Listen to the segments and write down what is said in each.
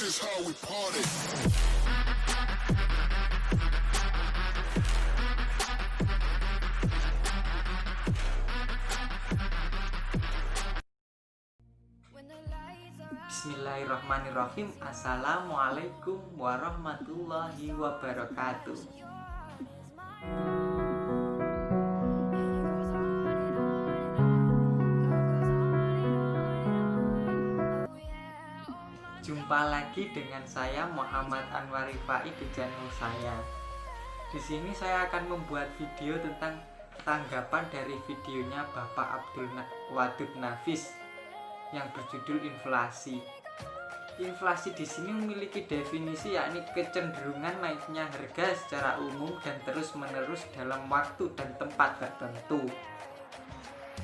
This is how we party. Bismillahirrahmanirrahim. Assalamualaikum warahmatullahi wabarakatuh. Jumpa lagi dengan saya Muhammad Anwar Rifai di channel saya. Di sini saya akan membuat video tentang tanggapan dari videonya Bapak Abdul Wadud Nafis yang berjudul inflasi. Inflasi di sini memiliki definisi, yakni kecenderungan naiknya harga secara umum dan terus-menerus dalam waktu dan tempat tertentu.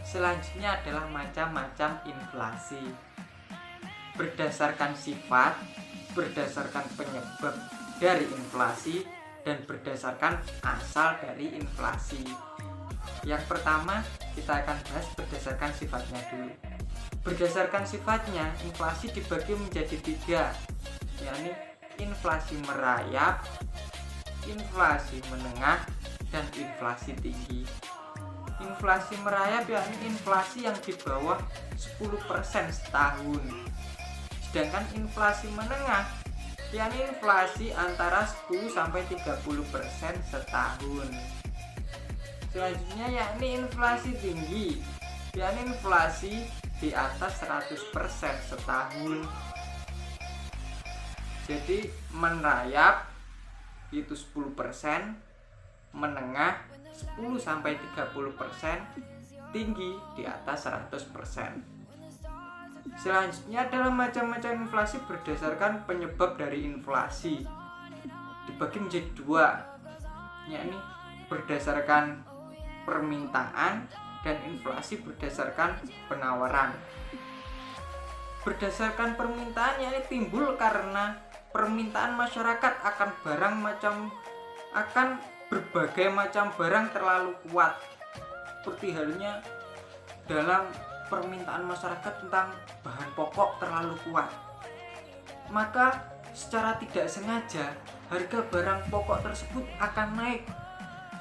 Selanjutnya adalah macam-macam inflasi. Berdasarkan sifat, berdasarkan penyebab dari inflasi, dan berdasarkan asal dari inflasi. Yang pertama, kita akan bahas berdasarkan sifatnya dulu. Berdasarkan sifatnya, inflasi dibagi menjadi 3, yakni inflasi merayap, inflasi menengah, dan inflasi tinggi. Inflasi merayap yakni inflasi yang di bawah 10% setahun. Sedangkan inflasi menengah yakni inflasi antara 10-30% setahun. Selanjutnya yakni inflasi tinggi, yakni inflasi di atas 100% setahun. Jadi merayap itu 10%, menengah 10-30%, tinggi di atas 100%. Selanjutnya adalah macam-macam inflasi berdasarkan penyebab dari inflasi. Dibagi menjadi 2, yakni berdasarkan permintaan dan inflasi berdasarkan penawaran. Berdasarkan permintaan yakni timbul karena permintaan masyarakat akan berbagai macam barang terlalu kuat. Seperti halnya dalam permintaan masyarakat tentang bahan pokok terlalu kuat, maka secara tidak sengaja harga barang pokok tersebut akan naik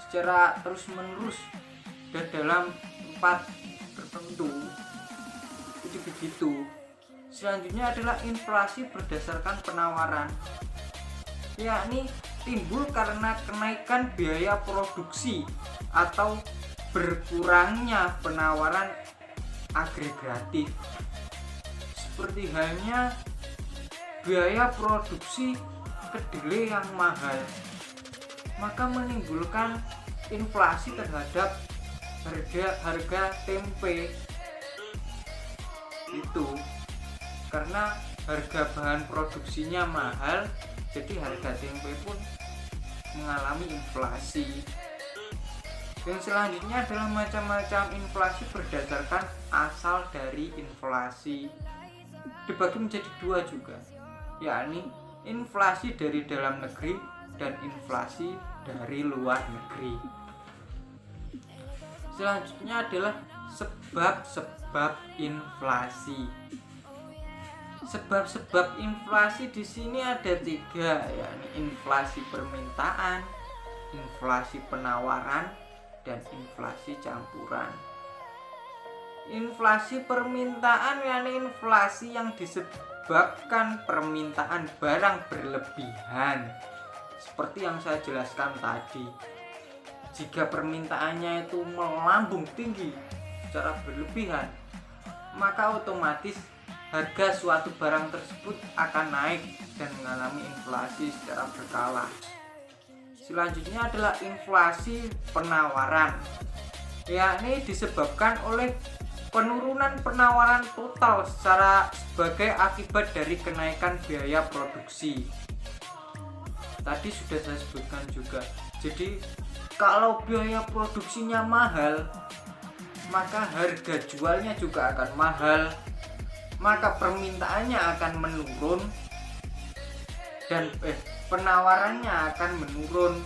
secara terus-menerus dan dalam tempat tertentu. Jadi begitu. Selanjutnya adalah inflasi berdasarkan penawaran, yakni timbul karena kenaikan biaya produksi atau berkurangnya penawaran agregatif. Seperti halnya biaya produksi kedelai yang mahal, maka menimbulkan inflasi terhadap harga tempe itu. Karena harga bahan produksinya mahal, jadi harga tempe pun mengalami inflasi. Dan selanjutnya adalah macam-macam inflasi berdasarkan asal dari inflasi. Dibagi menjadi 2 juga, yakni inflasi dari dalam negeri dan inflasi dari luar negeri. Selanjutnya adalah sebab-sebab inflasi. Sebab-sebab inflasi di sini ada 3, yakni inflasi permintaan, inflasi penawaran, dan inflasi campuran. Inflasi permintaan yakni inflasi yang disebabkan permintaan barang berlebihan. Seperti yang saya jelaskan tadi, jika permintaannya itu melambung tinggi secara berlebihan, maka otomatis harga suatu barang tersebut akan naik dan mengalami inflasi secara berkala. Selanjutnya adalah inflasi penawaran, yakni disebabkan oleh penurunan penawaran total sebagai akibat dari kenaikan biaya produksi. Tadi sudah saya sebutkan juga. Jadi kalau biaya produksinya mahal, maka harga jualnya juga akan mahal, maka permintaannya akan menurun dan penawarannya akan menurun.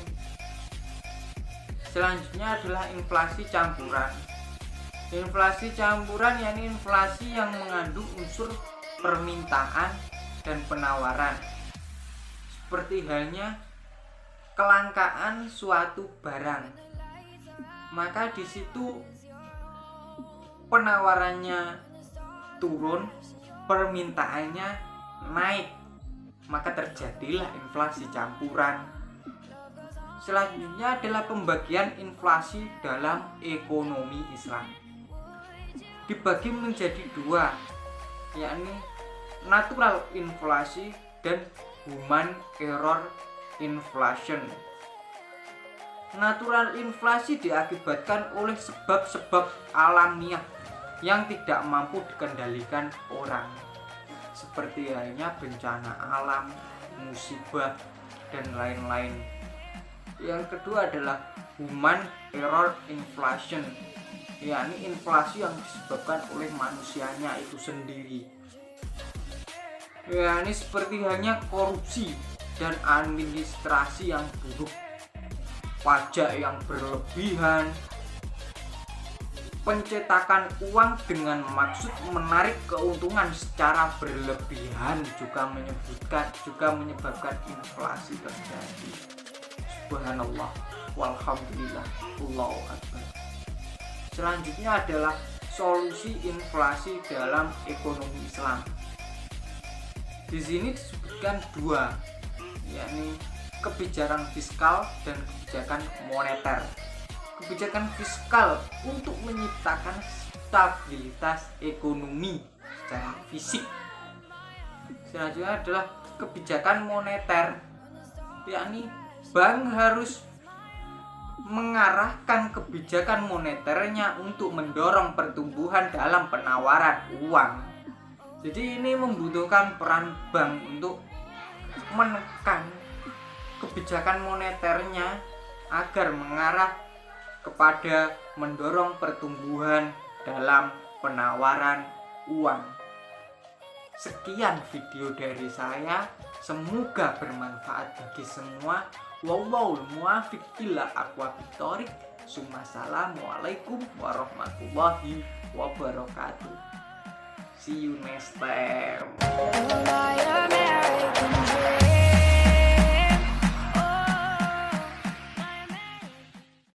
Selanjutnya adalah inflasi campuran. Inflasi campuran yakni inflasi yang mengandung unsur permintaan dan penawaran. Seperti halnya kelangkaan suatu barang, maka di situ penawarannya turun, permintaannya naik, maka terjadilah inflasi campuran. Selanjutnya adalah pembagian inflasi dalam ekonomi Islam. Dibagi menjadi dua, yakni natural inflasi dan human error inflation. Natural inflasi diakibatkan oleh sebab-sebab alamiah yang tidak mampu dikendalikan orang, seperti halnya bencana alam, musibah, dan lain-lain. Yang kedua adalah human error inflation, yakni inflasi yang disebabkan oleh manusianya itu sendiri, yakni seperti halnya korupsi dan administrasi yang buruk, pajak yang berlebihan, pencetakan uang dengan maksud menarik keuntungan secara berlebihan juga menyebabkan inflasi terjadi. Subhanallah, walhamdulillah, Allahu akbar. Selanjutnya adalah solusi inflasi dalam ekonomi Islam. Di sini disebutkan dua, yakni kebijakan fiskal dan kebijakan moneter. Kebijakan fiskal untuk menciptakan stabilitas ekonomi secara fisik. Selanjutnya adalah kebijakan moneter, yakni bank harus mengarahkan kebijakan moneternya untuk mendorong pertumbuhan dalam penawaran uang. Jadi ini membutuhkan peran bank untuk menekan kebijakan moneternya agar mengarah kepada mendorong pertumbuhan dalam penawaran uang. Sekian video dari saya, semoga bermanfaat bagi semua. Wallahul muwaffiq ila aqwamit thoriq. Assalamualaikum warahmatullahi wabarakatuh. See you next time.